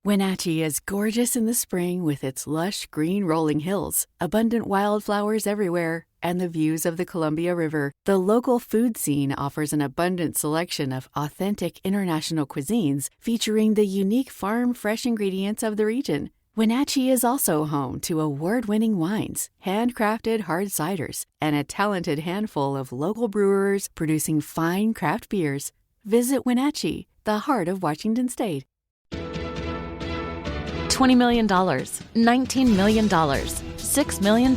Wenatchee is gorgeous in the spring with its lush green rolling hills, abundant wildflowers everywhere, and the views of the Columbia River. The local food scene offers an abundant selection of authentic international cuisines featuring the unique farm-fresh ingredients of the region. Wenatchee is also home to award-winning wines, handcrafted hard ciders, and a talented handful of local brewers producing fine craft beers. Visit Wenatchee, the heart of Washington State. $20 million, $19 million, $6 million.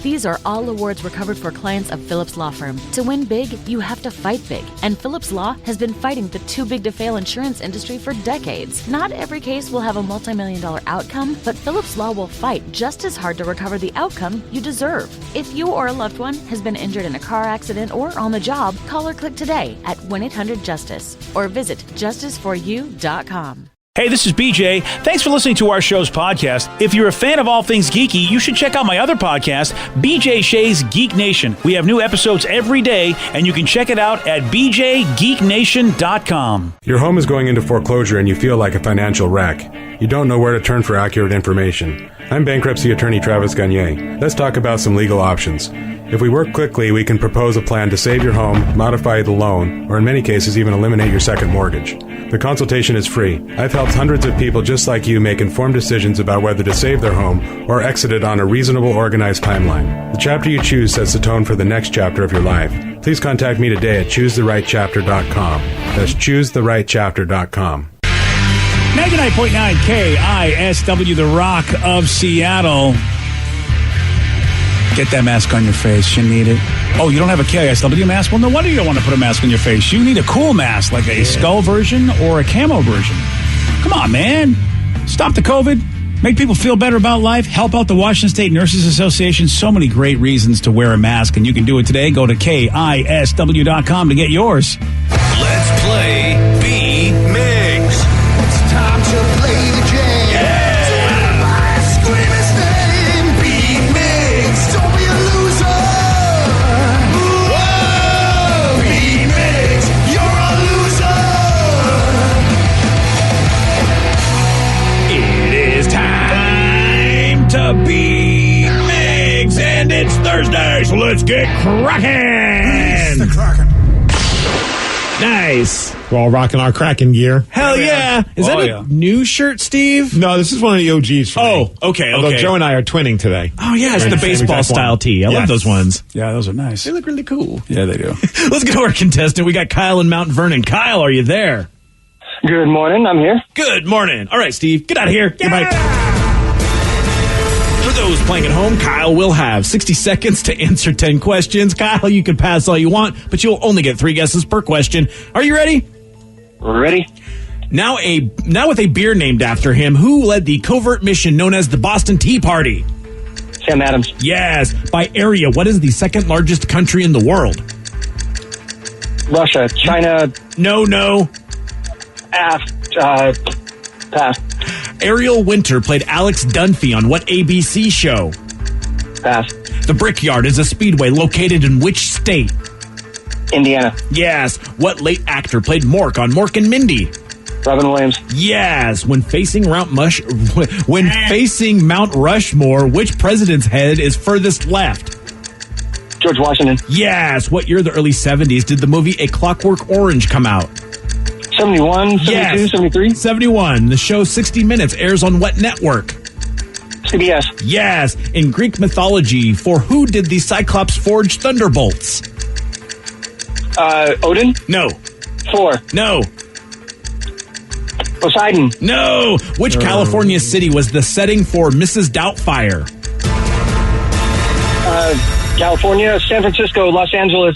These are all awards recovered for clients of Phillips Law Firm. To win big, you have to fight big. And Phillips Law has been fighting the too-big-to-fail insurance industry for decades. Not every case will have a multi-million-dollar outcome, but Phillips Law will fight just as hard to recover the outcome you deserve. If you or a loved one has been injured in a car accident or on the job, call or click today at 1-800-JUSTICE or visit justiceforyou.com. Hey, this is BJ. Thanks for listening to our show's podcast. If you're a fan of all things geeky, you should check out my other podcast, BJ Shea's Geek Nation. We have new episodes every day, and you can check it out at bjgeeknation.com. Your home is going into foreclosure and you feel like a financial wreck. You don't know where to turn for accurate information. I'm bankruptcy attorney Travis Gagne. Let's talk about some legal options. If we work quickly, we can propose a plan to save your home, modify the loan, or in many cases even eliminate your second mortgage. The consultation is free. I've helped hundreds of people just like you make informed decisions about whether to save their home or exit it on a reasonable, organized timeline. The chapter you choose sets the tone for the next chapter of your life. Please contact me today at choosetherightchapter.com. That's choosetherightchapter.com. 99.9 KISW, the Rock of Seattle. Get that mask on your face. You need it. Oh, you don't have a KISW mask? Well, no wonder you don't want to put a mask on your face. You need a cool mask, like a skull version or a camo version. Come on, man. Stop the COVID. Make people feel better about life. Help out the Washington State Nurses Association. So many great reasons to wear a mask, and you can do it today. Go to KISW.com to get yours. Let's play B-Migs. It's time to play the game. Yeah! Scream his name, B-Migs. Don't be a loser. Whoa! B-Migs, you're a loser. It is time to be Migs, and it's Thursday, so let's get cracking. The Kraken. Nice. We're all rocking our Kraken gear. Hell yeah. Is that a new shirt, Steve? No, this is one of the OGs for me. Okay. Although Joe and I are twinning today. Oh, yeah, it's the baseball style tee. I love those ones. Yeah, those are nice. They look really cool. Yeah, they do. Let's go to our contestant. We got Kyle in Mount Vernon. Kyle, are you there? Good morning. I'm here. Good morning. All right, Steve, get out of here. Goodbye. For those playing at home, Kyle will have 60 seconds to answer 10 questions. Kyle, you can pass all you want, but you'll only get 3 guesses per question. Are you ready? Ready? Now with a beer named after him, who led the covert mission known as the Boston Tea Party? Sam Adams. Yes. By area, what is the second largest country in the world? Russia. China. No. Pass. Ariel Winter played Alex Dunphy on what ABC show? Pass. The Brickyard is a speedway located in which state? Indiana. Yes. What late actor played Mork on Mork and Mindy? Robin Williams. Yes. When facing Mount Rushmore, which president's head is furthest left? George Washington. Yes. What year of the early 70s did the movie A Clockwork Orange come out? 71, 72, yes. 73? 71. The show 60 Minutes airs on what network? CBS. Yes. In Greek mythology, for who did the Cyclops forge thunderbolts? Odin? No. Thor? No. Poseidon? No. Which California city was the setting for Mrs. Doubtfire? California, San Francisco, Los Angeles.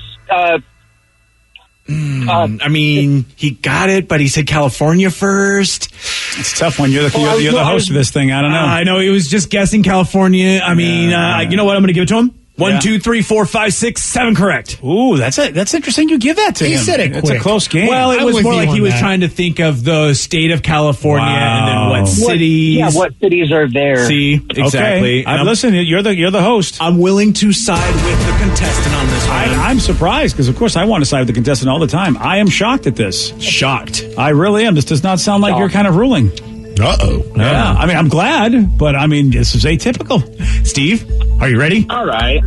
He got it, but he said California first. It's a tough one. You're the host of this thing. I don't know. I know. He was just guessing California. You know what? I'm going to give it to him. 1, 2, 3, 4, 5, 6, 7 correct. Ooh, that's it. That's interesting. You give that to him. He said it quick. It's a close game. Well, it was more like he was trying to think of the state of California and then what cities. What cities are there? See, exactly. Okay. Listen, you're the host. I'm willing to side with the contestant on this one. I'm surprised because, of course, I want to side with the contestant all the time. I am shocked at this. Shocked. I really am. This does not sound like your kind of ruling. Uh-oh. Yeah, I mean, I'm glad, but I mean, this is atypical. Steve, are you ready? All right.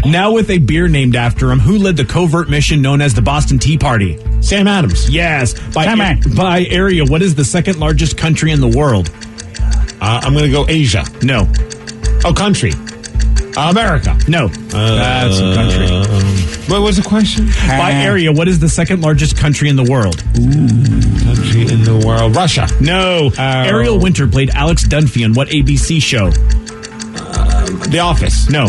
Now with a beer named after him, who led the covert mission known as the Boston Tea Party? Sam Adams. Yes. Come on. By area, what is the second largest country in the world? I'm going to go Asia. No. Oh, country. America. No. That's a country. What was the question? By area, what is the second largest country in the world? Country in the world. Russia. No. Ariel Winter played Alex Dunphy on what ABC show? The Office. No.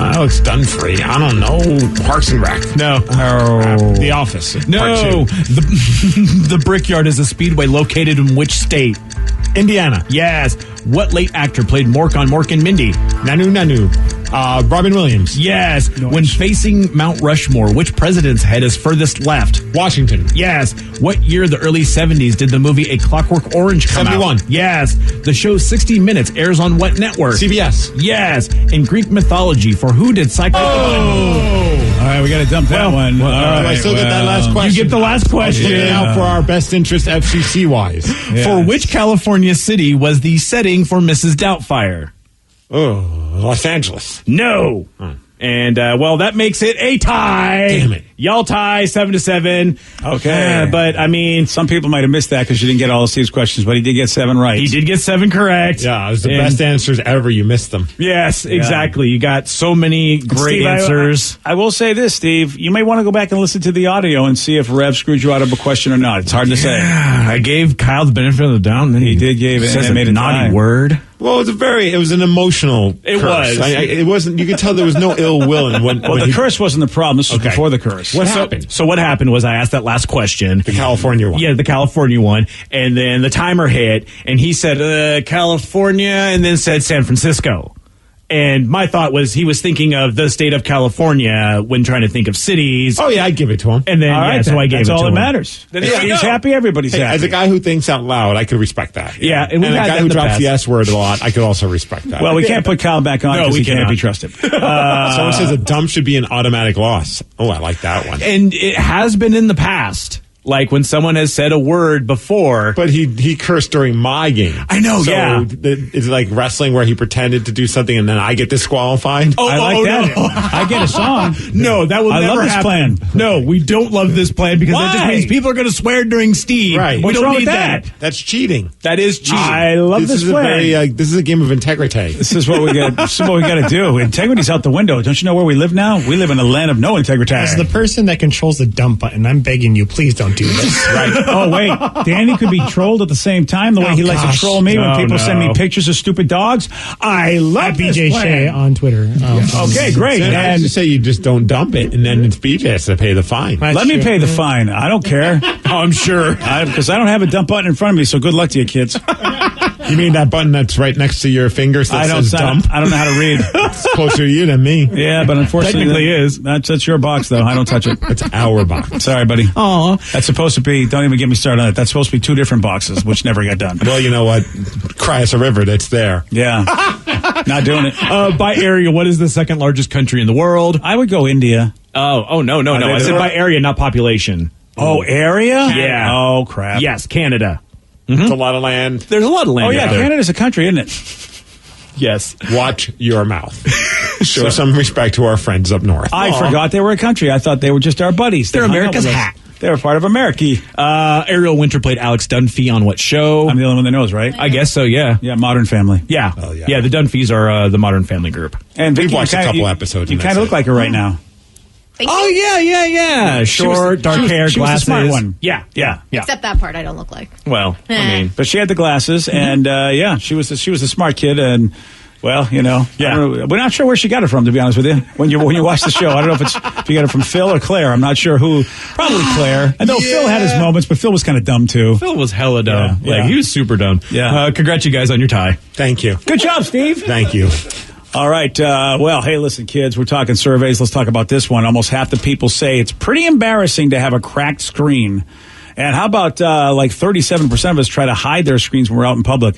Alex Dunphy. I don't know. Parks and Rec. No. The Office. No. Part 2. The Brickyard is a speedway located in which state? Indiana. Yes. What late actor played Mork on Mork and Mindy? Nanu. Robin Williams. Yes. When facing Mount Rushmore, which president's head is furthest left? Washington. Yes. What year, the early 70s, did the movie A Clockwork Orange come 71. out? Yes. The show 60 Minutes airs on what network? CBS. Yes. In Greek mythology, for who did Cyclops? All right, we got to dump that one. Well, All do I right, still get that last question? You get the last question. Look out for our best interest FCC-wise. For which California city was the setting for Mrs. Doubtfire? Oh, Los Angeles. No. And, well, that makes it a tie. Damn it. Y'all tie 7-7. Okay. But, I mean, Some people might have missed that because you didn't get all of Steve's questions, but he did get 7 right. he did get 7 correct. Yeah, it was the And- best answers ever. You missed them. Yes, exactly. You got so many great Steve, answers. I will say this, Steve. You may want to go back and listen to the audio and see if Rev screwed you out of a question or not. It's hard to say. I gave Kyle the benefit of the doubt, and then He did give it, says and it made a it naughty tie. word. Well, it was an emotional It curse. was. It wasn't, you could tell there was no ill will in when, Well, when the he- curse wasn't the problem. This was Okay. before the curse. What happened? So what happened was I asked that last question. The California one. Yeah, the California one. And then the timer hit, and he said, California, and then said San Francisco. And my thought was he was thinking of the state of California when trying to think of cities. Oh, yeah, I'd give it to him. And then, All right, so I gave that's it to all him. that matters. Then There if you he's go. happy, everybody's Hey, happy. as a guy who thinks out loud, I could respect that. Yeah, and we've a had guy that who in the drops past. the S word a lot, I could also respect that. Well, we can't put Kyle back on No, because we he can't cannot. be trusted. Someone says a dump should be an automatic loss. Oh, I like that one. And it has been in the past. Like when someone has said a word before. But he cursed during my game. I know, so yeah. Is it like wrestling where he pretended to do something and then I get disqualified? I like that. I get a song. No, that will I never love this happen. plan. No, we don't love this plan because that just Why? means people are going to swear during Steve. Right. We What's don't wrong need with that. that? That's cheating. That is cheating. I love this is plan. a very, this is a game of integrity. This is what we got. This is what we got to do. Integrity's out the window. Don't you know where we live now? We live in a land of no integrity. As the person that controls the dump button, I'm begging you, please don't do this. Right. Oh, wait. Danny could be trolled at the same time the way he likes to gosh. troll me when Oh, people send me no. pictures of stupid dogs. I love At this BJ plan. Shea on Twitter. Okay, great. I And just say you just don't dump it, and then it's BJ has to pay the fine. That's let me true. pay the fine. I don't care. Oh, I'm sure. Because I don't have a dump button in front of me, so good luck to you, kids. You mean that button that's right next to your fingers that I don't, says dump? I don't know how to read. It's closer to you than me. Yeah, but unfortunately, Technically is. That's your box, though. I don't touch it. It's our box. Sorry, buddy. Aw. That's supposed to be. Don't even get me started on it. That's supposed to be 2 different boxes, which never got done. Well, you know what? Cry us a river that's there. Yeah, not doing it. By area, what is the second largest country in the world? I would go India. Oh, no. I said by area, not population. Oh, area? Yeah. Oh, crap. Yes, Canada. It's a lot of land. There's a lot of land Oh, yeah. out there. Canada's a country, isn't it? Yes. Watch your mouth. Show some respect to our friends up north. I forgot they were a country. I thought they were just our buddies. They're that hung out America's with us. hat. They were part of America. Ariel Winter played Alex Dunphy on what show? I'm the only one that knows, right? I guess so, yeah. Yeah, Modern Family. Yeah. Oh, yeah. Yeah, the Dunphys are the Modern Family group. And We've Vicky, watched you a kinda- couple episodes, You and kind that's of look it. like her right now. Oh, yeah. Short, dark hair, she was the glasses. smart one. Yeah. Except that part I don't look like. Well, I mean, But she had the glasses, and yeah, she was a smart kid, and well, you know, Yeah. I don't know, we're not sure where she got it from, to be honest with you. When you watch the show, I don't know if you got it from Phil or Claire. I'm not sure who. Probably Claire. I know Phil had his moments, but Phil was kind of dumb too. Phil was hella dumb. Yeah, yeah. Like, he was super dumb. Yeah. Congrats, you guys, on your tie. Thank you. Good job, Steve. Thank you. All right. Well, hey, listen, kids, we're talking surveys. Let's talk about this one. Almost half the people say it's pretty embarrassing to have a cracked screen. And how about like 37% of us try to hide their screens when we're out in public?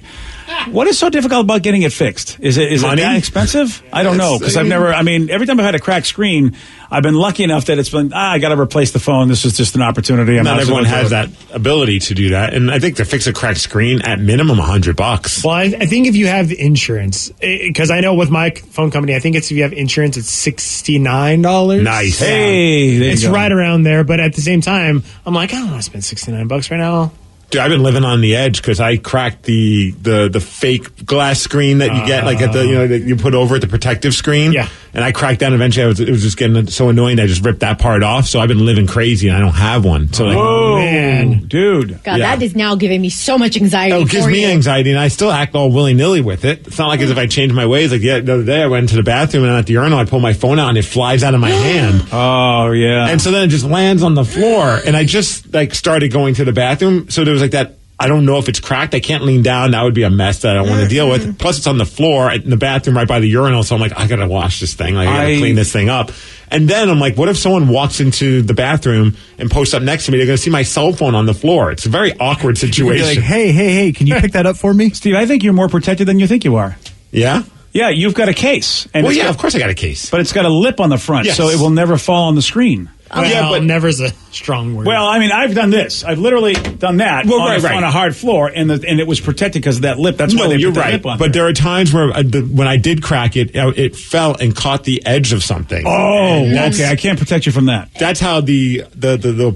What is so difficult about getting it fixed? Is it that expensive? I don't know, because every time I've had a cracked screen, I've been lucky enough that it's been, I got to replace the phone. This is just an opportunity. Not everyone has that ability to do that. And I think to fix a cracked screen, at minimum, $100. Well, I think if you have the insurance, because I know with my phone company, I think if you have insurance, it's $69. Nice. Hey, there it's you go. right around there. But at the same time, I'm like, I don't want to spend $69 right now. Dude, I've been living on the edge because I cracked the fake glass screen that you get, like at the that you put over it, the protective screen. Yeah. And I cracked that. And eventually, it was just getting so annoying that I just ripped that part off. So I've been living crazy, and I don't have one. So man, dude, God, that is now giving me so much anxiety. it gives me anxiety, and I still act all willy nilly with it. It's not like as if I changed my ways. Like the other day, I went into the bathroom and at the urinal, I pull my phone out and it flies out of my hand. Oh yeah. And so then it just lands on the floor, and I just started going to the bathroom. So there was that. I don't know if it's cracked. I can't lean down. That would be a mess that I don't want to deal with. Plus, it's on the floor in the bathroom right by the urinal. So I'm like, I got to wash this thing. I got to clean this thing up. And then I'm like, what if someone walks into the bathroom and posts up next to me? They're going to see my cell phone on the floor. It's a very awkward situation. You'd be like, hey, can you pick that up for me? Steve, I think you're more protected than you think you are. Yeah? Yeah, you've got a case. And of course I got a case. But it's got a lip on the front, Yes. so it will never fall on the screen. Yeah, but never's a strong word. Well, I've done this. I've literally done that on a hard floor, and it was protected because of that lip. That's why they put that lip on. But there are times where when I did crack it, it fell and caught the edge of something. Oh, okay. I can't protect you from that. That's how the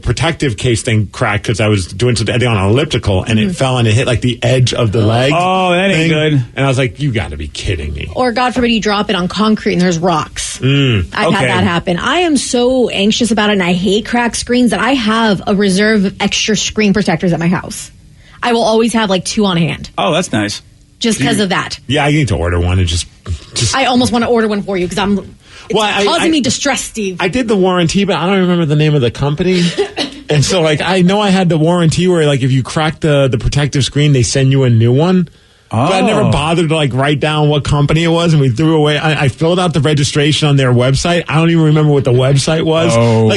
protective case thing cracked, because I was doing something on an elliptical, and it fell and it hit like the edge of the leg. Oh, that ain't good. And I was like, you got to be kidding me. Or God forbid you drop it on concrete and there's rocks. I've had that happen. I am so anxious about it, and I hate cracked screens that I have a reserve of extra screen protectors at my house. I will always have like 2 on hand. Oh, that's nice. Just because of that. Yeah, I need to order one and just. I almost want to order one for you because it's causing me distress, Steve. I did the warranty, but I don't remember the name of the company. And so, I know I had the warranty where, if you crack the protective screen, they send you a new one. Oh. But I never bothered to write down what company it was, and we threw away. I filled out the registration on their website. I don't even remember what the website was. Oh,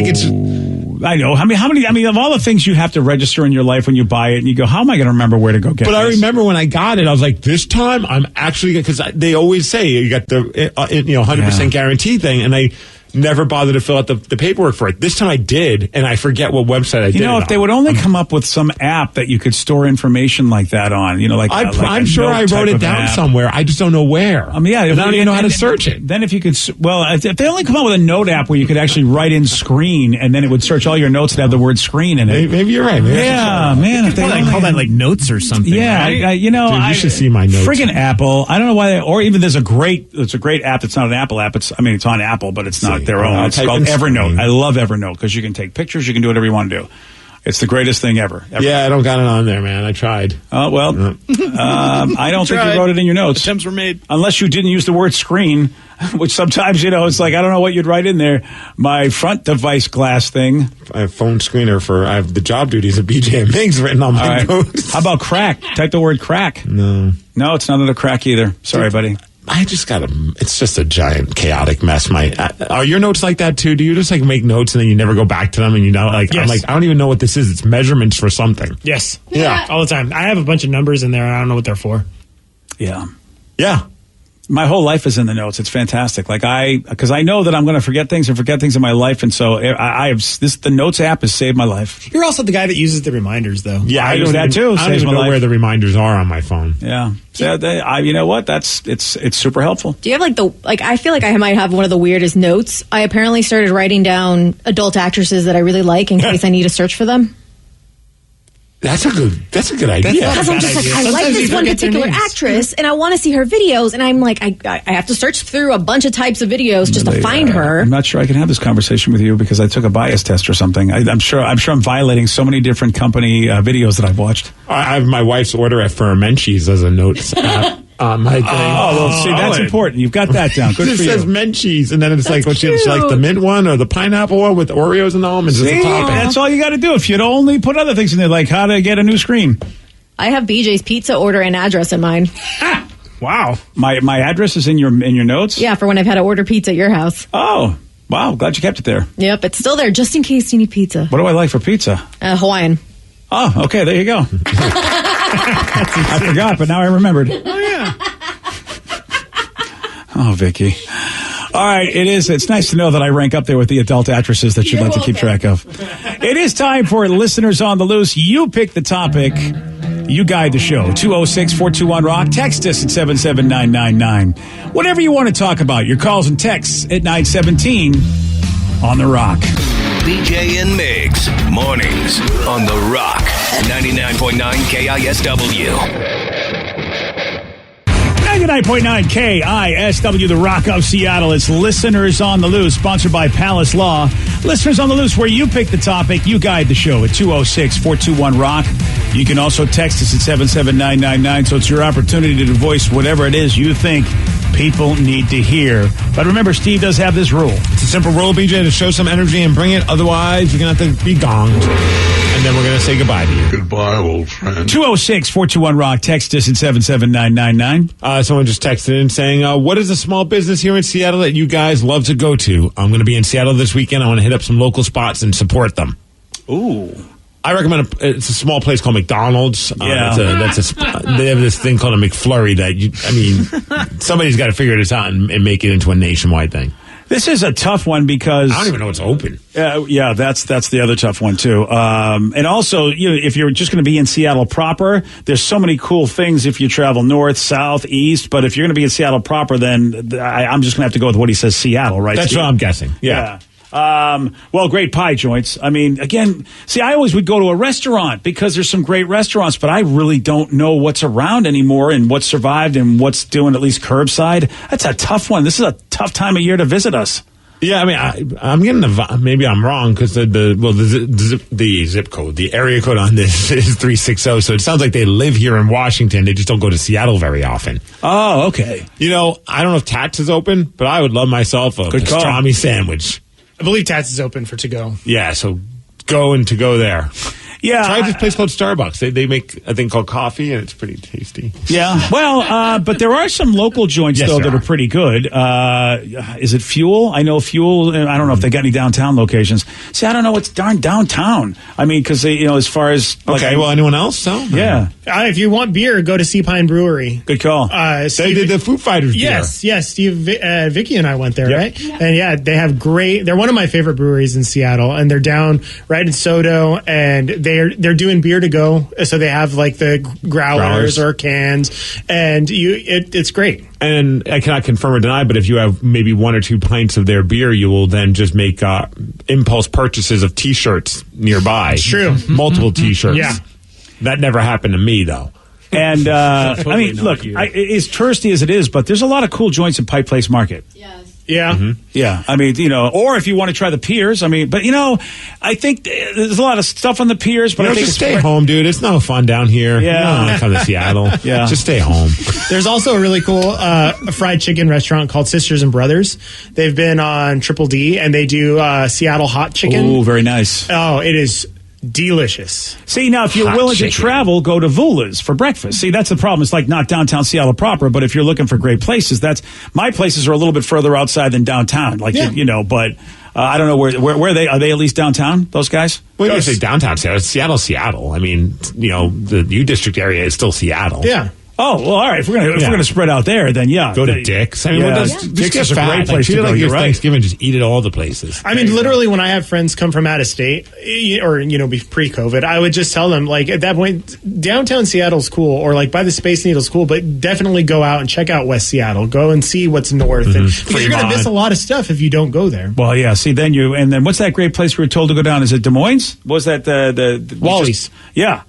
I know. How many of all the things you have to register in your life when you buy it, and you go, how am I going to remember where to go get But this? I remember when I got it, I was like, this time I'm actually, because they always say you got the 100% guarantee thing, and I never bothered to fill out the paperwork for it. This time I did, and I forget what website I did. If they would only come up with some app that you could store information like that on, I'm sure I wrote it down somewhere. I just don't know where. I don't even know how to search it. Then if you could, if they only come up with a note app where you could actually write in screen, and then it would search all your notes and have the word screen in it. Maybe you're right. Man. If they call that notes or something. Yeah, right? Dude, you should see my notes. Friggin' Apple. I don't know why. Or even there's a great app that's not an Apple app. It's on Apple, but it's not their own. It's called Evernote. I love Evernote because you can take pictures. You can do whatever you want to do. It's the greatest thing ever. Yeah, I don't got it on there, man. I tried. Oh, well, I don't think you wrote it in your notes. Attempts were made. Unless you didn't use the word screen, which sometimes, it's like, I don't know what you'd write in there. My front device glass thing. I have phone screener I have the job duties of BJ and Miggs written on my notes. How about crack? Type the word crack. No, it's not a crack either. Sorry, buddy. I just it's just a giant chaotic mess. Are your notes like that too? Do you just make notes and then you never go back to them, and yes. I'm like, I don't even know what this is. It's measurements for something. Yes. Yeah. All the time. I have a bunch of numbers in there. I don't know what they're for. Yeah. Yeah. My whole life is in the notes. It's fantastic. Because I know that I'm going to forget things in my life, and so the Notes app has saved my life. You're also the guy that uses the reminders, though. Yeah, I do that too. I don't even know where the reminders are on my phone. Yeah. So you know what? It's super helpful. Do you have I feel like I might have one of the weirdest notes. I apparently started writing down adult actresses that I really like in case I need to search for them. That's a good idea. Because I'm just I like this one particular actress, and I want to see her videos, and I'm like, I have to search through a bunch of types of videos just to find her. I'm not sure I can have this conversation with you because I took a bias test or something. I'm sure I'm violating so many different company videos that I've watched. I have my wife's order at Menchie's as a notes app. My thing. That's important. You've got that down. Good it for you. says Menchie's, and then it's like, she like the mint one or the pineapple one with Oreos and almonds as a topping. That's all you got to do. If you'd only put other things in there, like how to get a new screen. I have BJ's pizza order and address in mine. Wow. My address is in your notes? Yeah, for when I've had to order pizza at your house. Oh, wow. Glad you kept it there. Yep, it's still there just in case you need pizza. What do I like for pizza? Hawaiian. Oh, okay. There you go. I forgot, but now I remembered. Oh, yeah. Oh, Vicky. All right, it's nice to know that I rank up there with the adult actresses that you'd like to keep track of. It is time for Listeners on the Loose. You pick the topic. You guide the show. 206-421-ROCK. Text us at 77999. Whatever you want to talk about. Your calls and texts at 917 on The Rock. BJ and Migs, mornings on The Rock, 99.9 KISW. 99.9 KISW, The Rock of Seattle. It's Listeners on the Loose, sponsored by Palace Law. Listeners on the Loose, where you pick the topic, you guide the show at 206-421-ROCK. You can also text us at 77999, so it's your opportunity to voice whatever it is you think people need to hear. But remember, Steve does have this rule. It's a simple rule, BJ, to show some energy and bring it. Otherwise, you're going to have to be gonged. And then we're going to say goodbye to you. Goodbye, old friend. 206-421-ROCK. Text us at 77999. Someone just texted in saying, what is a small business here in Seattle that you guys love to go to? I'm going to be in Seattle this weekend. I want to hit up some local spots and support them. Ooh. I recommend it's a small place called McDonald's. Yeah. They have this thing called a McFlurry that somebody's got to figure this out and make it into a nationwide thing. This is a tough one because I don't even know it's open. Yeah, that's the other tough one too. And also, if you're just going to be in Seattle proper, there's so many cool things if you travel north, south, east. But if you're going to be in Seattle proper, then I'm just going to have to go with what he says, Seattle, right? That's Steve? what I'm guessing. Yeah. Well, great pie joints. I mean, again, see, I always would go to a restaurant because there's some great restaurants, but I really don't know what's around anymore and what's survived and what's doing at least curbside. That's a tough one. This is a tough time of year to visit us. Yeah, I mean, I'm getting maybe I'm wrong because the zip code, the area code on this is 360. So it sounds like they live here in Washington. They just don't go to Seattle very often. Oh, okay. I don't know if Tats is open, but I would love myself a pastrami sandwich. I believe Tats is open for to-go. Yeah, so go there. Yeah. Try this place called Starbucks. They make a thing called coffee, and it's pretty tasty. Yeah. Well, but there are some local joints, though, that are pretty good. Is it Fuel? I know Fuel. I don't know if they got any downtown locations. See, I don't know what's darn downtown. I mean, because they, as far as... Okay, well, anyone else? So? Yeah. If you want beer, go to Sea Pine Brewery. Good call. They did the Foo Fighters beer. Yes. Steve, Vicky and I went there, yep. right? Yeah. And they have they're one of my favorite breweries in Seattle, and they're down right in Sodo, and they're doing beer to go. So they have like the growlers or cans, and it's great. And I cannot confirm or deny, but if you have maybe 1 or 2 pints of their beer, you will then just make impulse purchases of T-shirts nearby. It's true. Multiple T-shirts. Yeah. That never happened to me, though. And, Totally I mean, look, as touristy as it is, but there's a lot of cool joints in Pike Place Market. Yes. Yeah. Mm-hmm. Yeah. I mean, or if you want to try the piers, I mean, but, I think there's a lot of stuff on the piers, but I think just stay home, dude. It's no fun down here. Yeah. You don't want to come to Seattle. Yeah. Just stay home. There's also a really cool fried chicken restaurant called Sisters and Brothers. They've been on Triple D, and they do Seattle hot chicken. Ooh, very nice. Oh, it is delicious. See, now, if you're willing to travel, go to Vula's for breakfast. See, that's the problem. It's like not downtown Seattle proper, but if you're looking for great places, my places are a little bit further outside than downtown. Like, but I don't know where they are. They at least downtown, those guys? Well, you say downtown Seattle. Seattle. I mean, the U District area is still Seattle. Yeah. Oh, well, all right. If we're gonna spread out there, then go to Dick's. I mean, Dick's is a great place to go. Like You're right. Thanksgiving, just eat at all the places. I mean, literally, when I have friends come from out of state, or pre-COVID, I would just tell them, like, at that point, downtown Seattle's cool, or like by the Space Needle's cool, but definitely go out and check out West Seattle. Go and see what's north, because you're going to miss a lot of stuff if you don't go there. Well, yeah. See, then what's that great place we were told to go down? Is it Des Moines? Was that the Wally's? Yeah.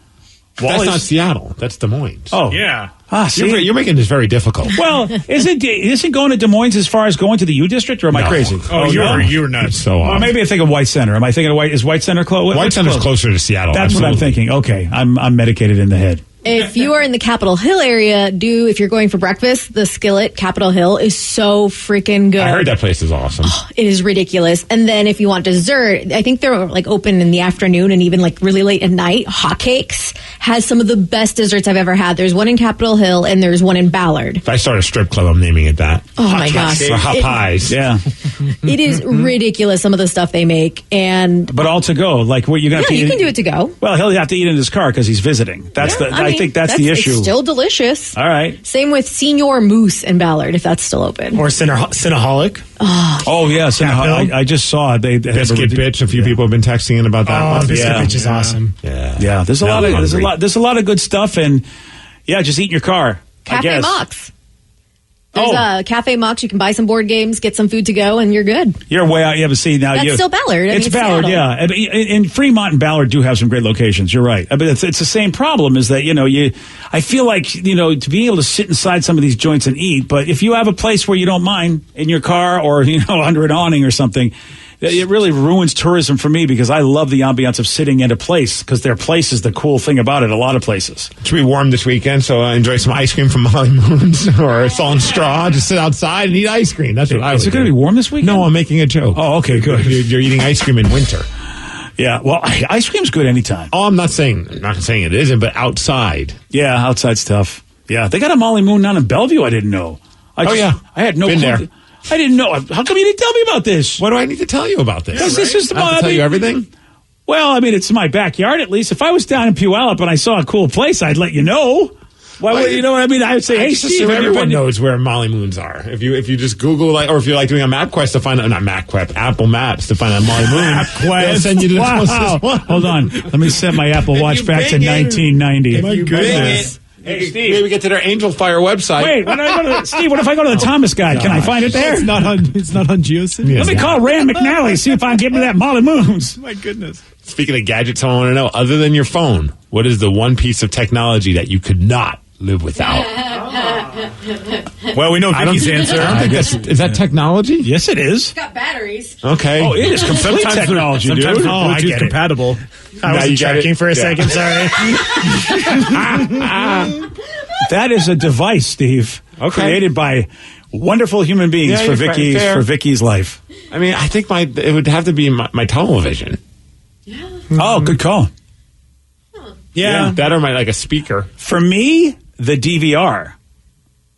That's not Seattle. That's Des Moines. Oh, yeah. See? You're making this very difficult. Well, isn't going to Des Moines as far as going to the U District, or am I crazy? You were nuts. So or maybe I'm thinking White Center. Am I thinking is White Center close? White Center's closer to Seattle. That's what I'm thinking. Okay, I'm medicated in the head. If you are in the Capitol Hill area, if you're going for breakfast, the Skillet Capitol Hill is so freaking good. I heard that place is awesome. It is ridiculous. And then if you want dessert, I think they're like open in the afternoon and even like really late at night. Hotcakes has some of the best desserts I've ever had. There's one in Capitol Hill and there's one in Ballard. If I start a strip club, I'm naming it that. Oh my gosh. Or hot pies. Yeah. It is ridiculous, some of the stuff they make. But all to go. Like what you're going to you can do it to go. Well, he'll have to eat in his car because he's visiting. I think that's the issue. It's still delicious. All right. Same with Senior Moose in Ballard, if that's still open. Or Cinnaholic. Oh yeah, I just saw it. They Biscuit Bitch. A few people have been texting in about that one. Biscuit Bitch is awesome. Yeah. There's a lot of good stuff, and just eat in your car. Cafe Mox. There's a Cafe Mox. You can buy some board games, get some food to go, and you're good. You're way out. You haven't seen now. That's still Ballard. It's Ballard, Seattle. yeah. And Fremont and Ballard do have some great locations. You're right. But it's the same problem is that, I feel like, to be able to sit inside some of these joints and eat, but if you have a place where you don't mind in your car or, under an awning or something, it really ruins tourism for me because I love the ambiance of sitting at a place because their place is the cool thing about it. A lot of places. It should be warm this weekend, so I enjoy some ice cream from Molly Moon's or Salt and Straw. Just sit outside and eat ice cream. That's what I would do. Is it going to be warm this weekend? No, I'm making a joke. Oh, okay, good. You're eating ice cream in winter. Yeah, well, ice cream's good anytime. Oh, I'm not saying it isn't, but outside. Yeah, outside's tough. Yeah, they got a Molly Moon down in Bellevue. I didn't know. I had no clue. There. I didn't know. How come you didn't tell me about this? What do I need to tell you about this? Because this is the I have to tell you everything? Well, it's my backyard at least. If I was down in Puyallup and I saw a cool place, I'd let you know. Why would you know what I mean? I would say, hey, Steve, everyone knows where Molly Moons are. If you just Google or if you're like doing a MapQuest to find out, not MapQuest, Apple Maps to find out Molly Moon, they'll send you to the closest one. Hold on, let me set my Apple Watch back to 1990. My goodness. Hey, Steve. Maybe get to their Angel Fire website. Wait, Steve, what if I go to the Thomas Guide? Can I find it there? It's not on GeoCities. Let me call Rand McNally, see if I can get me that Molly Moons. My goodness. Speaking of gadgets, I want to know, other than your phone, what is the one piece of technology that you could not live without? Well, we know Vicky's answer. Is that technology? Yes, it is. It's got batteries. Okay. Oh, it is complete technology, dude. I get compatible. I was checking for a second, sorry. That is a device, Steve, created by wonderful human beings for Vicky's life. I think it would have to be my tunnel vision. Yeah. Oh, good call. Yeah. That or a speaker. For me, the DVR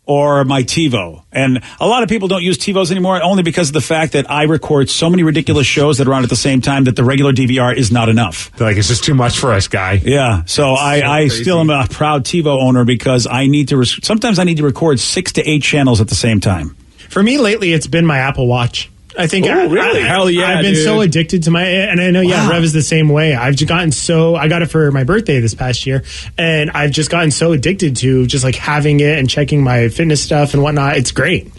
or my TiVo. And a lot of people don't use TiVos anymore only because of the fact that I record so many ridiculous shows that are on at the same time that the regular DVR is not enough. They're like, it's just too much for us, guy. Yeah. So I still am a proud TiVo owner because I need to sometimes I need to record 6 to 8 channels at the same time. For me lately, it's been my Apple Watch. I think really? Hell yeah, I've been so addicted to and I know, Rev is the same way. I've just gotten I got it for my birthday this past year, and I've just gotten so addicted to just having it and checking my fitness stuff and whatnot. It's great.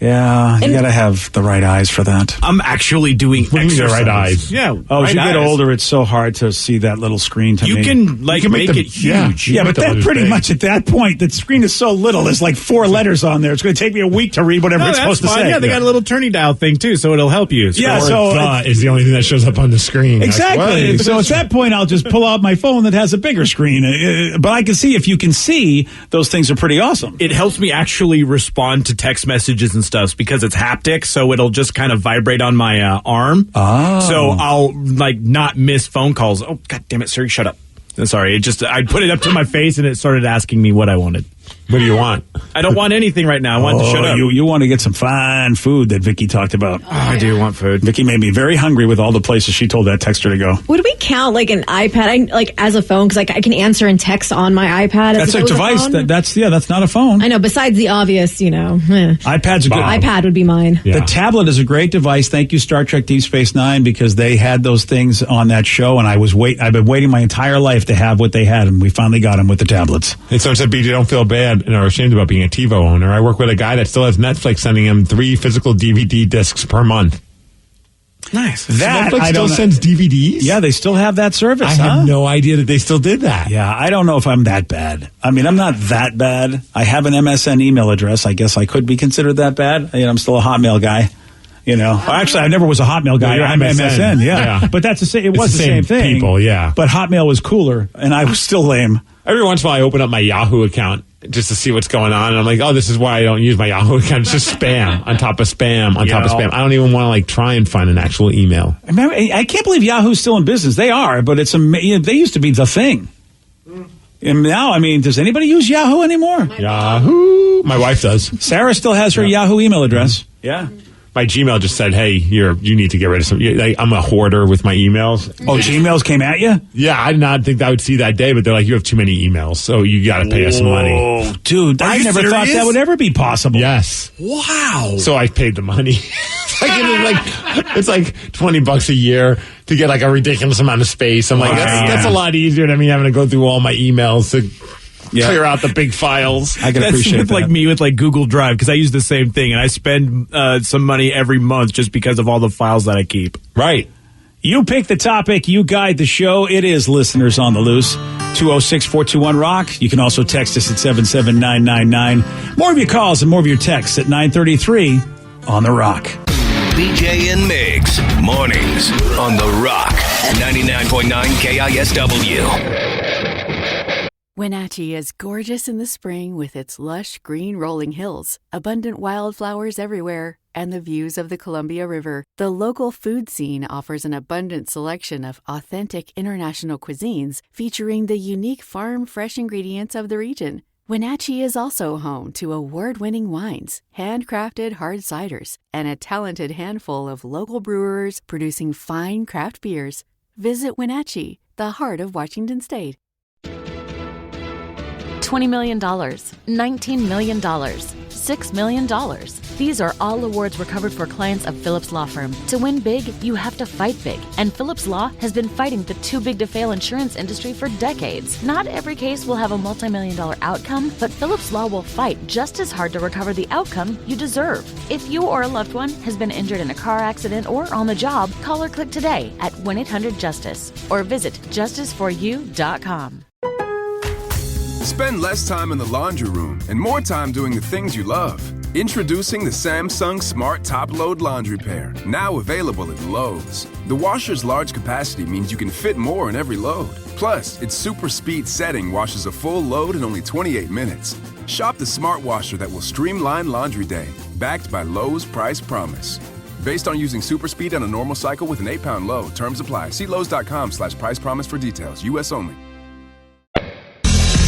Yeah, you got to have the right eyes for that. I'm actually doing exercise. The right eyes. Yeah. Oh, as you get older, it's so hard to see that little screen. You can make it huge. Yeah, but that pretty much at that point, the screen is so little. There's 4 letters on there. It's going to take me a week to read whatever it's supposed to say. Yeah, they got a little turning dial thing too, so it'll help you. Yeah, is the only thing that shows up on the screen. Exactly. So at that point, I'll just pull out my phone that has a bigger screen. But I can see if you can see, those things are pretty awesome. It helps me actually respond to text messages and stuff because it's haptic, so it'll just kind of vibrate on my arm. Oh. So I'll not miss phone calls. Oh, God damn it, Siri, shut up. Sorry, I put it up to my face and it started asking me what I wanted. What do you want? I don't want anything right now. I want to shut up. You want to get some fine food that Vicky talked about. Oh, I do want food. Vicky made me very hungry with all the places she told that texter to go. Would we count an iPad as a phone? Because I can answer and text on my iPad. That's a device. That's not a phone. I know. Besides the obvious, iPad's a good. iPad would be mine. Yeah. The tablet is a great device. Thank you, Star Trek Deep Space Nine, because they had those things on that show, and I've been waiting my entire life to have what they had, and we finally got them with the tablets. And so said, BJ, don't feel bad and are ashamed about being a TiVo owner. I work with a guy that still has Netflix sending him 3 physical DVD discs per month. Nice. That Netflix still sends DVDs? Yeah, they still have that service. I have no idea that they still did that. Yeah, I don't know if I'm that bad. I'm not that bad. I have an MSN email address. I guess I could be considered that bad. I'm still a Hotmail guy. You know, actually, I never was a Hotmail guy. No, you're I'm MSN. Yeah. But that's it was the the same thing. people, yeah. But Hotmail was cooler, and I was still lame. Every once in a while, I open up my Yahoo account just to see what's going on, and I'm like, oh, this is why I don't use my Yahoo account. It's just spam on top of spam on top of spam. I don't even want to like try and find an actual email. I can't believe Yahoo's still in business. They are, but they used to be the thing. And now, I mean, does anybody use Yahoo anymore? Yahoo! My wife does. Sarah still has her Yahoo email address. Mm-hmm. Yeah. My Gmail just said, "Hey, you need to get rid of some." Like, I'm a hoarder with my emails. Oh, Gmails came at you? Yeah, I did not think I would see that day, but they're like, "You have too many emails, so you got to pay us some money." Oh, dude, I never thought that would ever be possible. Yes. Wow. So I paid the money. It's like $20 a year to get like a ridiculous amount of space. I'm like, that's a lot easier than me having to go through all my emails to clear out the big files. I can appreciate that. Like me with like Google Drive, because I use the same thing, and I spend some money every month just because of all the files that I keep. Right. You pick the topic, you guide the show. It is Listeners on the Loose. 206-421-ROCK. You can also text us at 77999. More of your calls and more of your texts at 933 on The Rock. BJ and Migs, mornings on The Rock, 99.9 KISW. Wenatchee is gorgeous in the spring with its lush green rolling hills, abundant wildflowers everywhere, and the views of the Columbia River. The local food scene offers an abundant selection of authentic international cuisines featuring the unique farm-fresh ingredients of the region. Wenatchee is also home to award-winning wines, handcrafted hard ciders, and a talented handful of local brewers producing fine craft beers. Visit Wenatchee, the heart of Washington State. $20 million, $19 million, $6 million. These are all awards recovered for clients of Phillips Law Firm. To win big, you have to fight big. And Phillips Law has been fighting the too-big-to-fail insurance industry for decades. Not every case will have a multi-million-dollar outcome, but Phillips Law will fight just as hard to recover the outcome you deserve. If you or a loved one has been injured in a car accident or on the job, call or click today at 1-800-JUSTICE or visit justiceforyou.com. Spend less time in the laundry room and more time doing the things you love. Introducing the Samsung Smart Top Load Laundry Pair, now available at Lowe's. The washer's large capacity means you can fit more in every load. Plus, its super speed setting washes a full load in only 28 minutes. Shop the smart washer that will streamline laundry day, backed by Lowe's Price Promise. Based on using super speed on a normal cycle with an 8-pound load. Terms apply. See Lowe's.com/price promise for details. U.S. only.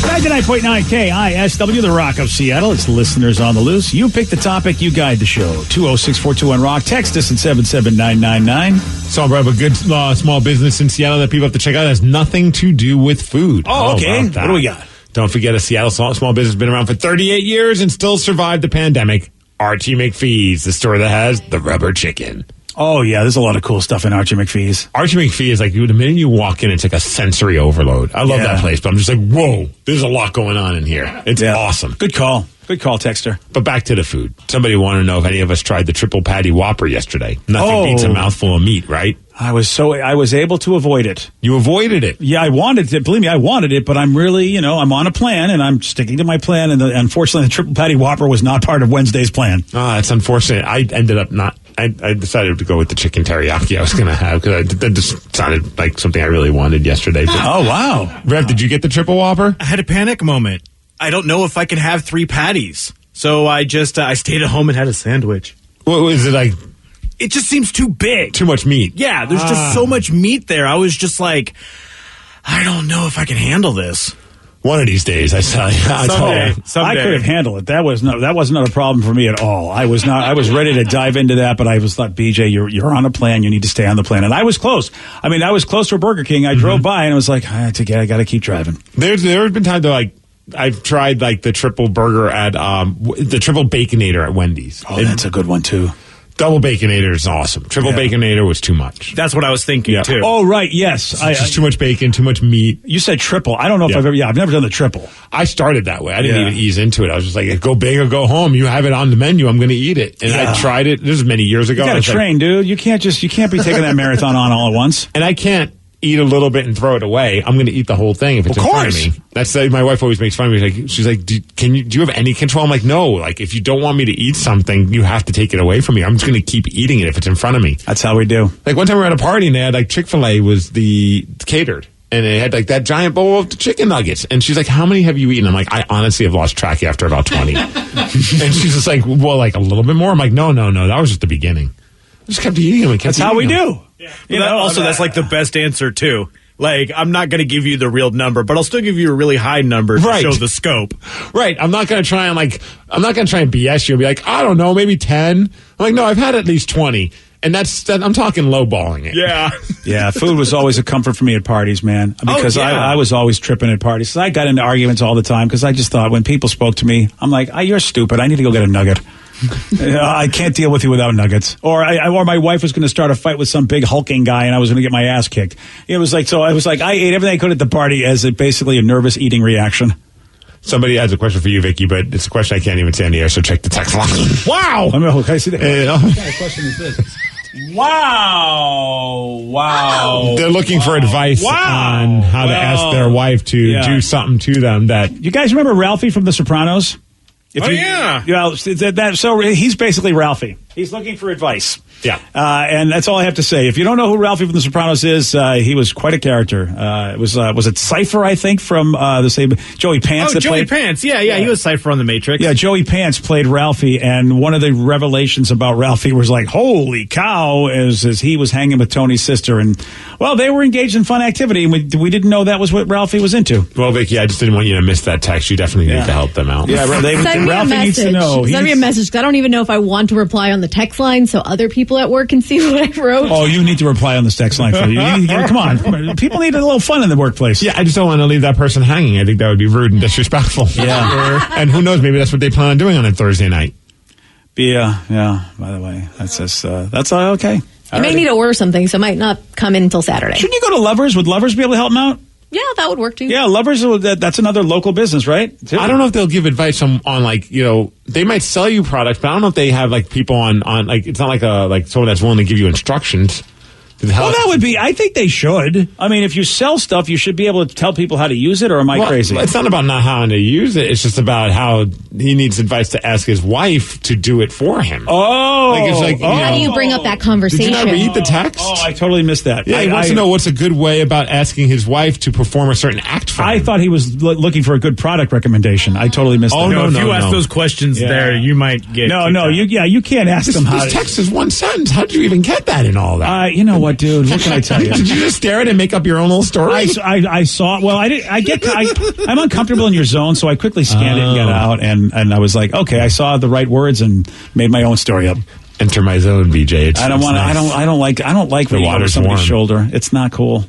99.9 KISW, The Rock of Seattle. It's Listeners on the Loose. You pick the topic, you guide the show. 206-421-ROCK. Text us at 77999. So I have a good small business in Seattle that people have to check out. It has nothing to do with food. Oh, okay. What do we got? Don't forget, a Seattle small business has been around for 38 years and still survived the pandemic. Archie McPhee's, the store that has the rubber chicken. Oh, yeah, there's a lot of cool stuff in Archie McPhee's. Archie McPhee is like, the minute you walk in, it's like a sensory overload. I love that place, but I'm just like, whoa, there's a lot going on in here. It's awesome. Good call. Good call, Texter. But back to the food. Somebody wanted to know if any of us tried the triple patty Whopper yesterday. Nothing beats a mouthful of meat, right? I was able to avoid it. You avoided it? Yeah, I wanted it. Believe me, I wanted it, but I'm really, I'm on a plan, and I'm sticking to my plan, and unfortunately, the triple patty Whopper was not part of Wednesday's plan. That's unfortunate. I ended up not. I decided to go with the chicken teriyaki I was going to have, because that just sounded like something I really wanted yesterday. But, oh, wow. Rev, did you get the triple Whopper? I had a panic moment. I don't know if I can have 3 patties. So I just I stayed at home and had a sandwich. What was it like? It just seems too big. Too much meat. Yeah, there's just so much meat there. I was just like, I don't know if I can handle this. One of these days, I tell you. Someday. I could have handled it. That was not a problem for me at all. I was ready to dive into that, but I was like, BJ, you're on a plan. You need to stay on the plan. And I was close. I mean, I was close to a Burger King. I drove by and I was like, I got to keep driving. There have been times that I've tried like the triple burger at the triple baconator at Wendy's. Oh, that's a good one too. Double Baconator is awesome. Triple Baconator was too much. That's what I was thinking too. Oh, right. Yes. Just too much bacon, too much meat. You said triple. I don't know if I've never done the triple. I started that way. I didn't even ease into it. I was just like, go big or go home. You have it on the menu. I'm going to eat it. And I tried it. This was many years ago. You got to train, dude. You can't be taking that marathon on all at once. And I can't eat a little bit and throw it away. I'm going to eat the whole thing if it's in front of me. That's my wife always makes fun of me. She's like, do you have any control? I'm like, no. Like, if you don't want me to eat something, you have to take it away from me. I'm just going to keep eating it if it's in front of me. That's how we do. Like, one time we were at a party and they had, like, Chick-fil-A was the catered. And it had, like, that giant bowl of chicken nuggets. And she's like, how many have you eaten? I'm like, I honestly have lost track after about 20. And she's just like, well, like, a little bit more? I'm like, no. That was just the beginning. I just kept eating them. That's how we do. Yeah. That's like the best answer, too. Like, I'm not going to give you the real number, but I'll still give you a really high number to show the scope. Right. I'm not going to try and BS you and be like, I don't know, maybe 10. I'm like, no, I've had at least 20. And I'm talking lowballing it. Yeah. Yeah, food was always a comfort for me at parties, man. Because I was always tripping at parties. So I got into arguments all the time because I just thought when people spoke to me, I'm like, you're stupid. I need to go get a nugget. I can't deal with you without nuggets. Or my wife was going to start a fight with some big hulking guy and I was going to get my ass kicked. It was like, I ate everything I could at the party as basically a nervous eating reaction. Somebody has a question for you, Vicky, but it's a question I can't even say on the air, so check the text line. Wow! Can I see that? What kind of question is this? Wow. They're looking for advice on how to ask their wife to do something to them that... You guys remember Ralphie from The Sopranos? Yeah. So he's basically Ralphie. He's looking for advice. Yeah. And that's all I have to say. If you don't know who Ralphie from The Sopranos is, he was quite a character. Was it Cypher, I think, from the same Joey Pants? Joey Pants. Yeah. He was Cypher on The Matrix. Yeah, Joey Pants played Ralphie, and one of the revelations about Ralphie was like, holy cow, as he was hanging with Tony's sister. And, well, they were engaged in fun activity, and we didn't know that was what Ralphie was into. Well, Vicky, I just didn't want you to miss that text. You definitely need to help them out. Yeah, Ralphie needs to know. Send me a message, because I don't even know if I want to reply on the text line so other people at work can see what I wrote. Oh, you need to reply on this text line for you. Come on. People need a little fun in the workbase. Yeah, I just don't want to leave that person hanging. I think that would be rude and disrespectful. Yeah. And who knows, maybe that's what they plan on doing on a Thursday night. Yeah, by the way. That's okay. You may need to order something, so it might not come in until Saturday. Shouldn't you go to Lovers? Would Lovers be able to help them out? Yeah, that would work too. Yeah, Lovers, that's another local business, right? I don't know if they'll give advice on like, they might sell you products, but I don't know if they have like people on like, it's not like someone that's willing to give you instructions. Well, that would be, I think they should. I mean, if you sell stuff, you should be able to tell people how to use it, or am I crazy? It's not about not how to use it. It's just about how he needs advice to ask his wife to do it for him. How do you bring up that conversation? Did you not read the text? Oh, I totally missed that. Yeah, he wants to know what's a good way about asking his wife to perform a certain act for him. I thought he was looking for a good product recommendation. I totally missed that. If you ask those questions there, you might get... You can't ask them how... This text is one sentence. How did you even get that in all that? You know what, dude? What can I tell you? Did you just stare at it and make up your own little story? I saw. Well, I'm uncomfortable in your zone, so I quickly scanned it and got out, and I was like, okay, I saw the right words and made my own story up. Enter my zone, BJ. I don't want to. Nice. I don't like the water somebody's shoulder. It's not cool.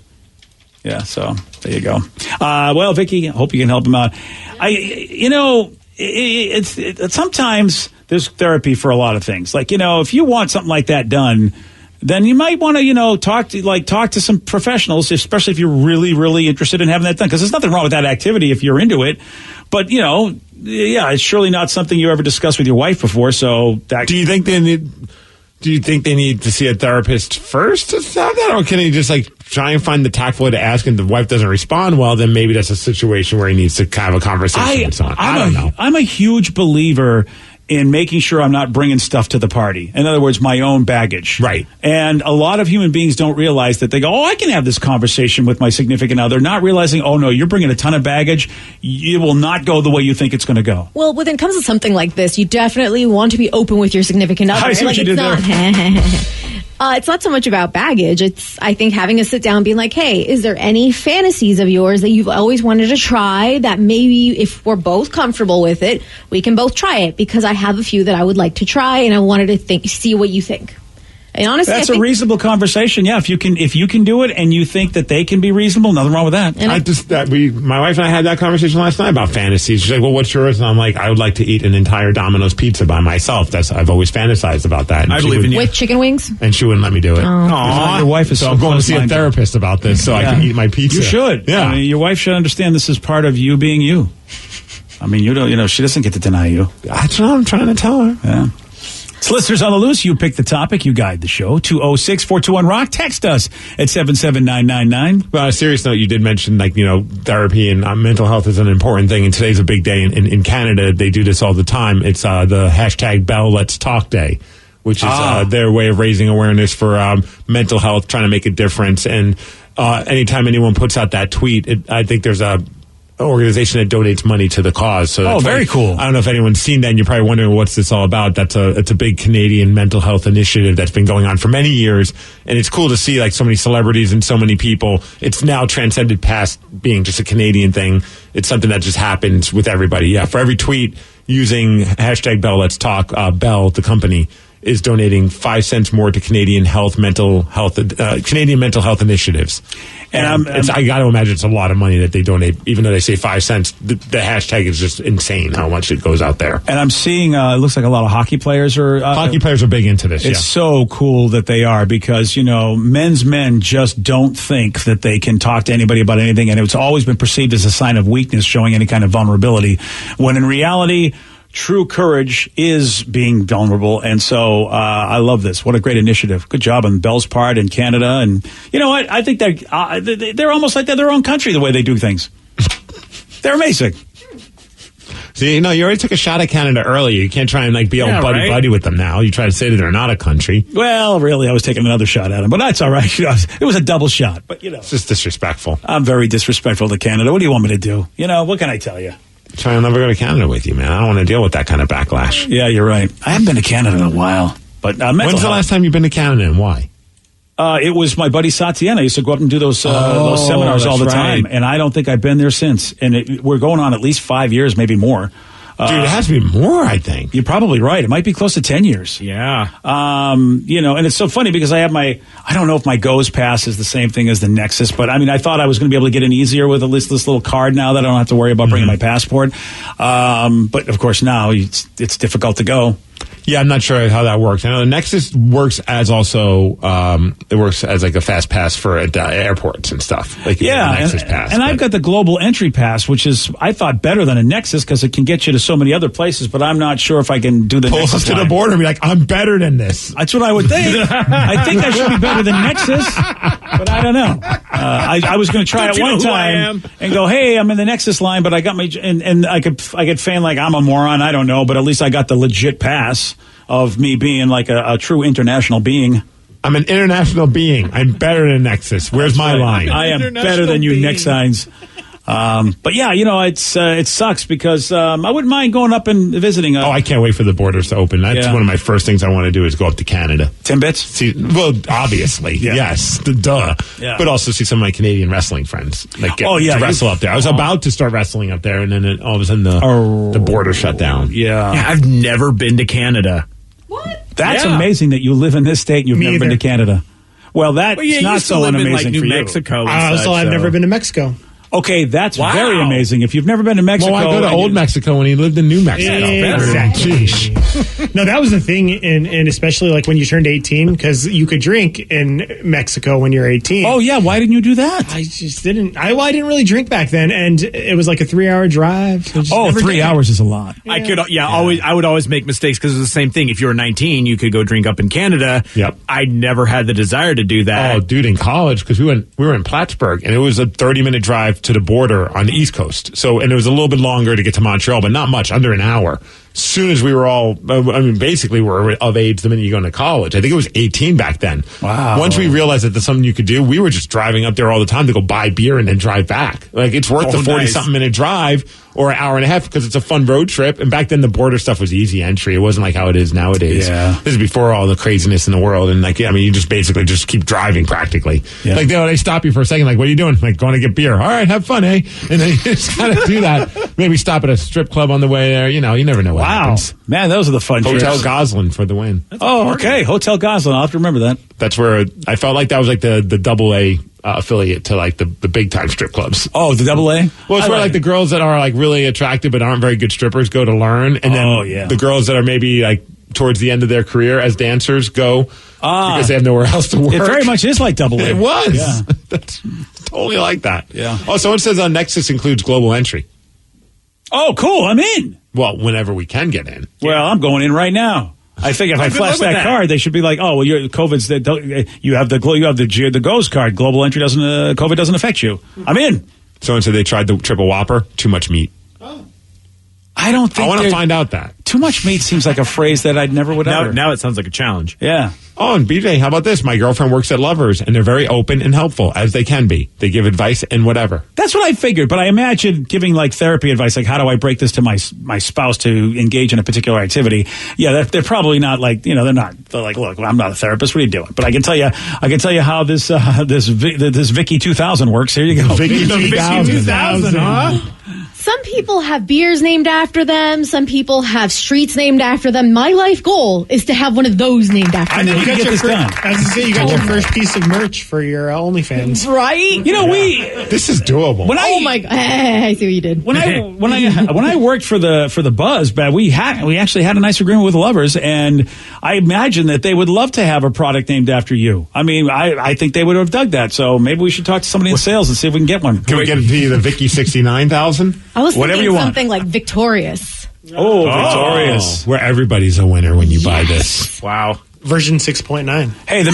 Yeah. So there you go. Well, Vicky, I hope you can help him out. It's sometimes there's therapy for a lot of things. Like, if you want something like that done, then you might want to, talk to some professionals, especially if you're really, really interested in having that done. Because there's nothing wrong with that activity if you're into it. But, it's surely not something you ever discussed with your wife before. So Do you think they need to see a therapist first to have that? Or can he just try and find the tactful way to ask, and the wife doesn't respond well, then maybe that's a situation where he needs to have a conversation with someone. I don't know. I'm a huge believer in making sure I'm not bringing stuff to the party. In other words, my own baggage. Right. And a lot of human beings don't realize that. They go, I can have this conversation with my significant other, not realizing, no, you're bringing a ton of baggage. It will not go the way you think it's going to go. Well, when it comes to something like this, you definitely want to be open with your significant other. I see what you did there. It's not so much about baggage. It's, I think, having a sit down being like, hey, is there any fantasies of yours that you've always wanted to try that maybe if we're both comfortable with it, we can both try it? Because I have a few that I would like to try, and I wanted to see what you think. And honestly, that's a reasonable conversation. Yeah, if you can do it, and you think that they can be reasonable, nothing wrong with that. And my wife and I had that conversation last night about fantasies. She's like, "Well, what's yours?" And I'm like, "I would like to eat an entire Domino's pizza by myself." I've always fantasized about that. And I believe in you. With chicken wings, and she wouldn't let me do it. Aww. Your wife is so I'm going to see a therapist about this so I can eat my pizza. You should. Yeah, I mean, your wife should understand this is part of you being you. I mean, she doesn't get to deny you. That's what I'm trying to tell her. Yeah. It's listeners on the loose. You pick the topic. You guide the show. 206-421-ROCK. Text us at 77999. Well, on a serious note, you did mention, therapy and mental health is an important thing. And today's a big day. In Canada, they do this all the time. It's the hashtag Bell Let's Talk Day, which is their way of raising awareness for mental health, trying to make a difference. And anytime anyone puts out that tweet, I think there's a organization that donates money to the cause. So very cool. I don't know if anyone's seen that, and you're probably wondering what's this all about. It's a big Canadian mental health initiative that's been going on for many years, and it's cool to see so many celebrities and so many people. It's now transcended past being just a Canadian thing. It's something that just happens with everybody. Yeah, for every tweet using hashtag Bell Let's Talk, Bell, the company, is donating 5 cents more to Canadian mental health initiatives. And I got to imagine it's a lot of money that they donate, even though they say 5 cents. The hashtag is just insane how much it goes out there. And I'm seeing, it looks like a lot of hockey players are... hockey players are big into this, It's so cool that they are, because, men's men just don't think that they can talk to anybody about anything, and it's always been perceived as a sign of weakness, showing any kind of vulnerability, when in reality... true courage is being vulnerable, and so I love this. What a great initiative! Good job on Bell's part in Canada, and you know what? I think they're almost like they're their own country the way they do things. They're amazing. See, you already took a shot at Canada earlier. You can't try and be all buddy with them now. You try to say that they're not a country. Well, really, I was taking another shot at them, but that's all right. It was a double shot, but it's just disrespectful. I'm very disrespectful to Canada. What do you want me to do? What can I tell you? I'll never go to Canada with you, man. I don't want to deal with that kind of backlash. Yeah, you're right. I haven't been to Canada in a while. But when's the last time you've been to Canada, and why? It was my buddy Satyen. I used to go up and do those seminars all the time, and I don't think I've been there since. And we're going on at least 5 years, maybe more. Dude, it has to be more, I think. You're probably right. It might be close to 10 years. Yeah. And it's so funny because I don't know if my GOES pass is the same thing as the Nexus, but I thought I was going to be able to get in easier with this little card now that I don't have to worry about bringing my passport. But of course now it's difficult to go. Yeah, I'm not sure how that works. I know the Nexus works as also it works as a fast pass for airports and stuff. Nexus pass. And I've got the global entry pass, which is I thought better than a Nexus because it can get you to so many other places. But I'm not sure if I can do the Nexus. Pull us to the border and be like, I'm better than this. That's what I would think. I think I should be better than Nexus, but I don't know. I was going to try it one time and go, hey, I'm in the Nexus line, but I got my and I could feign like I'm a moron. I don't know, but at least I got the legit pass of me being like a true international being. I'm an international being. I'm better than Nexus. Where's my line? I am better than you, Nexines. But yeah, it sucks because I wouldn't mind going up and visiting. I can't wait for the borders to open. That's one of my first things I want to do is go up to Canada. Timbits? Well, obviously, yes, duh. Yeah. But also see some of my Canadian wrestling friends. To wrestle up there. I was about to start wrestling up there, and then all of a sudden the border shut down. Yeah, I've never been to Canada. What? That's amazing that you live in this state and you've never been to Canada. Well, that's not so unamazing in for Mexico. I've never been to Mexico. Okay, that's very amazing. If you've never been to Mexico... Well, I go to Old Mexico when he lived in New Mexico. Exactly. No, that was the thing, and especially when you turned 18, because you could drink in Mexico when you're 18. Oh, yeah. Why didn't you do that? I just didn't. I didn't really drink back then, and it was like a 3-hour drive. So 3 hours is a lot. I would always make mistakes because it's the same thing. If you were 19, you could go drink up in Canada. Yep. I never had the desire to do that. Oh, dude, in college, because we were in Plattsburgh, and it was a 30-minute drive to the border on the East Coast. And it was a little bit longer to get to Montreal, but not much, under an hour. As soon as we were all, basically we're of age the minute you go into college. I think it was 18 back then. Wow. Once we realized that that's something you could do, we were just driving up there all the time to go buy beer and then drive back. It's worth the 40-something minute drive or an hour and a half because it's a fun road trip. And back then the border stuff was easy entry. It wasn't like how it is nowadays. Yeah. This is before all the craziness in the world. And you just basically just keep driving practically. Yeah. They stop you for a second. What are you doing? Going to get beer. All right, have fun, eh? And then you just kind of do that. Maybe stop at a strip club on the way there. You never know what happens. Man, those are the fun Hotel trips. Goslin for the win. Okay. Hotel Goslin. I'll have to remember that. That's where I felt like that was the double A affiliate to the big time strip clubs. Oh, the double A? Well, it's where the girls that are really attractive but aren't very good strippers go to learn. And then the girls that are maybe towards the end of their career as dancers go because they have nowhere else to work. It very much is like double A. It was. Yeah. That's totally like that. Yeah. Oh, someone says Nexus includes global entry. Oh, cool. I'm in. Well, whenever we can get in. Well, I'm going in right now. I think if I flash that card, they should be like, "Oh, well, your COVID's you have the GOES card. Global entry doesn't COVID doesn't affect you." I'm in. So they tried the triple Whopper. Too much meat. I don't think I want to find out that. Too much meat seems like a phrase that I'd never would ever. Now it sounds like a challenge. Yeah. Oh, and BJ, how about this? My girlfriend works at Lovers, and they're very open and helpful, as they can be. They give advice and whatever. That's what I figured, but I imagine giving like therapy advice, like how do I break this to my spouse to engage in a particular activity? Yeah, they're probably not like, they're like, look, I'm not a therapist. What are you doing? But I can tell you how this Vicky 2000 works. Here you go. Vicky 2000, huh? Some people have beers named after them. Some people have streets named after them. My life goal is to have one of those named after me. I know you get this done. As I say, you got your first piece of merch for your OnlyFans, right? This is doable. Oh my god! I see what you did. When I worked for the Buzz, but we actually had a nice agreement with Lovers, and I imagine that they would love to have a product named after you. I mean, I think they would have dug that. So maybe we should talk to somebody in sales and see if we can get one. Can we get it to the Vicky 69,000? I was Whatever thinking you want. something like Victorious. Oh, Victorious. Where everybody's a winner when you buy this. Wow. Version 6.9. Hey, the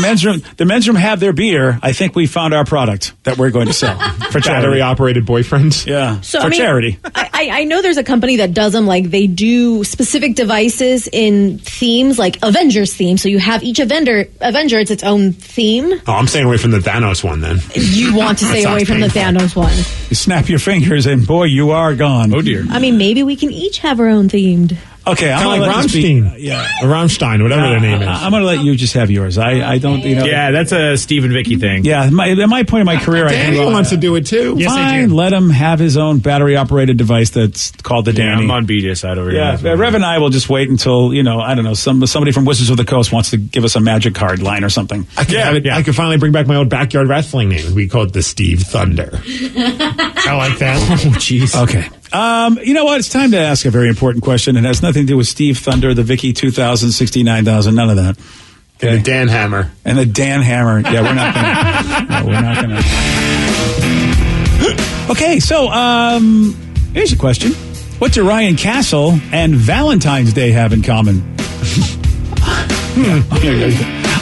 men's room have their beer. I think we found our product that we're going to sell for charity. Battery-operated boyfriends? Yeah, So, for charity. I know there's a company that does them. Like they do specific devices in themes, like Avengers theme. So you have each Avenger, it's its own theme. Oh, I'm staying away from the Thanos one then. You want to stay away from the Thanos one. You snap your fingers and boy, you are gone. Oh dear. I mean, maybe we can each have our own themed. Okay, I'm Kind of like Rammstein. Or Rammstein, whatever their name is. I'm going to let you just have yours. I don't, Yeah, that's a Steve and Vicky thing. Yeah, at my point in my career, Danny wants to do it too. Yes, I Fine, do. let him have his own battery-operated device that's called the Danny. I'm on BJ's side over here. Yeah, Rev and I will just wait until, I don't know, somebody from Wizards of the Coast wants to give us a magic card line or something. I could finally bring back my old backyard wrestling name. We call it the Steve Thunder. I like that. Oh, jeez. Okay. You know what? It's time to ask a very important question. It has nothing to do with Steve Thunder, the Vicky 2000, 69,000, none of that. Okay. And the Dan Hammer. And the Dan Hammer. Yeah, we're not going to. Okay, so here's a question. What do Ryan Castle and Valentine's Day have in common?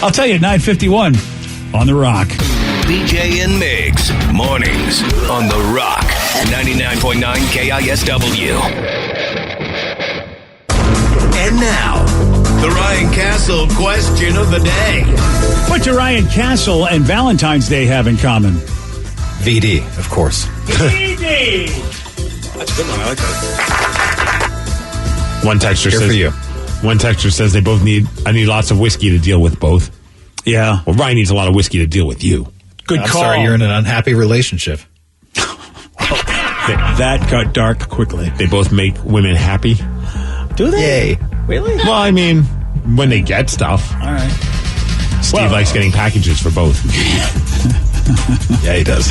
I'll tell you at 9:51 on The Rock. BJ and Migs, mornings on The Rock, 99.9 KISW. And now, the Ryan Castle question of the day. What do Ryan Castle and Valentine's Day have in common? VD, of course. VD! That's a good one. I like that. One texter Here says for you. One texter says they both I need lots of whiskey to deal with both. Yeah. Well, Ryan needs a lot of whiskey to deal with you. Good I'm call. sorry, you're in an unhappy relationship. That got dark quickly. They both make women happy. Do they? Yay. Really? Well, I mean, when they get stuff. All right. Steve likes getting packages for both. Yeah, he does.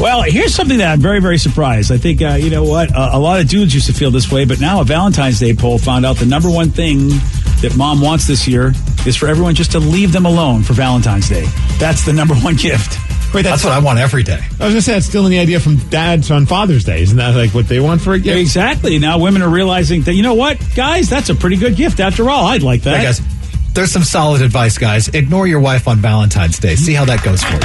Well, here's something that I'm very, very surprised. I think, you know what? A lot of dudes used to feel this way, but now a Valentine's Day poll found out the number one thing that mom wants this year is for everyone just to leave them alone for Valentine's Day. That's the number one gift. Wait, That's what I want every day. I was going to say, that's stealing the idea from dads on Father's Day. Isn't that like what they want for a gift? Exactly. Now women are realizing that, you know what, guys, that's a pretty good gift after all. I'd like that. Hey, guys, there's some solid advice, guys. Ignore your wife on Valentine's Day. See how that goes for you.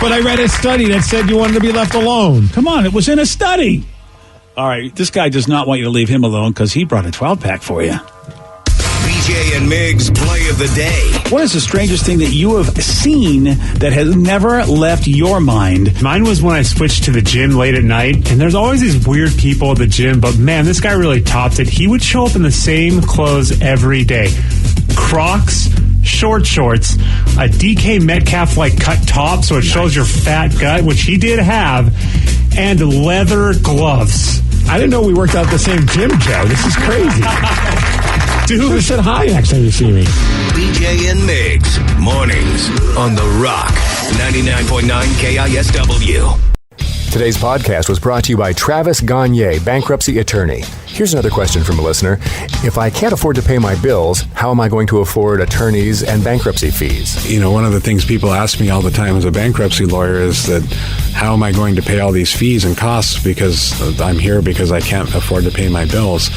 But I read a study that said you wanted to be left alone. Come on, it was in a study. All right, this guy does not want you to leave him alone because he brought a 12-pack for you. BJ and Migs play of the day. What is the strangest thing that you have seen that has never left your mind? Mine was when I switched to the gym late at night, and there's always these weird people at the gym, but man, this guy really topped it. He would show up in the same clothes every day. Crocs, short shorts, a DK Metcalf-like cut top, so it shows your fat gut, which he did have, and leather gloves. I didn't know we worked out at the same gym, Joe. This is crazy. Dude, said hi next time you see me. BJ and Migs, mornings on The Rock, 99.9 KISW. Today's podcast was brought to you by Travis Gagne, bankruptcy attorney. Here's another question from a listener. If I can't afford to pay my bills, how am I going to afford attorneys and bankruptcy fees? You know, one of the things people ask me all the time as a bankruptcy lawyer is that how am I going to pay all these fees and costs because I'm here because I can't afford to pay my bills?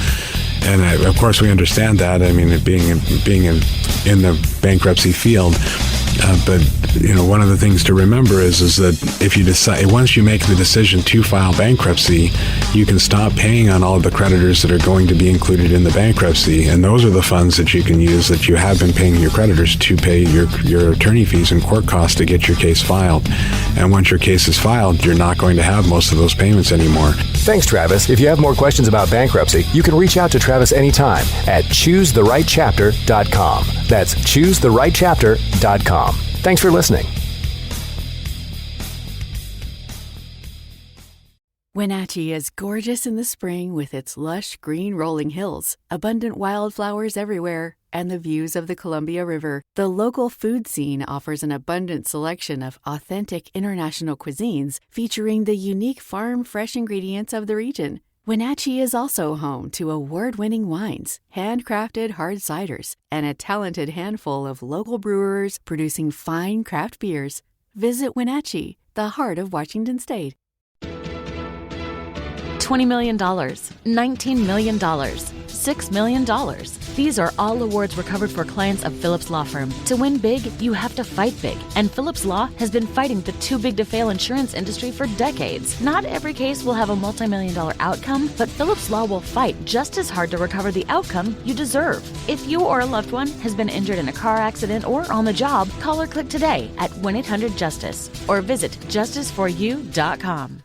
And of course, we understand that. I mean, being in the bankruptcy field. But one of the things to remember is that if you decide, once you make the decision to file bankruptcy, you can stop paying on all of the creditors that are going to be included in the bankruptcy, and those are the funds that you can use that you have been paying your creditors to pay your attorney fees and court costs to get your case filed. And once your case is filed, you're not going to have most of those payments anymore. Thanks, Travis. If you have more questions about bankruptcy, you can reach out to Travis anytime at ChooseTheRightChapter.com. That's ChooseTheRightChapter.com. Thanks for listening. Wenatchee is gorgeous in the spring with its lush green rolling hills, abundant wildflowers everywhere, and the views of the Columbia River. The local food scene offers an abundant selection of authentic international cuisines featuring the unique farm-fresh ingredients of the region. Wenatchee is also home to award-winning wines, handcrafted hard ciders, and a talented handful of local brewers producing fine craft beers. Visit Wenatchee, the heart of Washington State. $20 million, $19 million, $6 million. These are all awards recovered for clients of Phillips Law Firm. To win big, you have to fight big. And Phillips Law has been fighting the too-big-to-fail insurance industry for decades. Not every case will have a multi-million-dollar outcome, but Phillips Law will fight just as hard to recover the outcome you deserve. If you or a loved one has been injured in a car accident or on the job, call or click today at 1-800-JUSTICE or visit justiceforyou.com.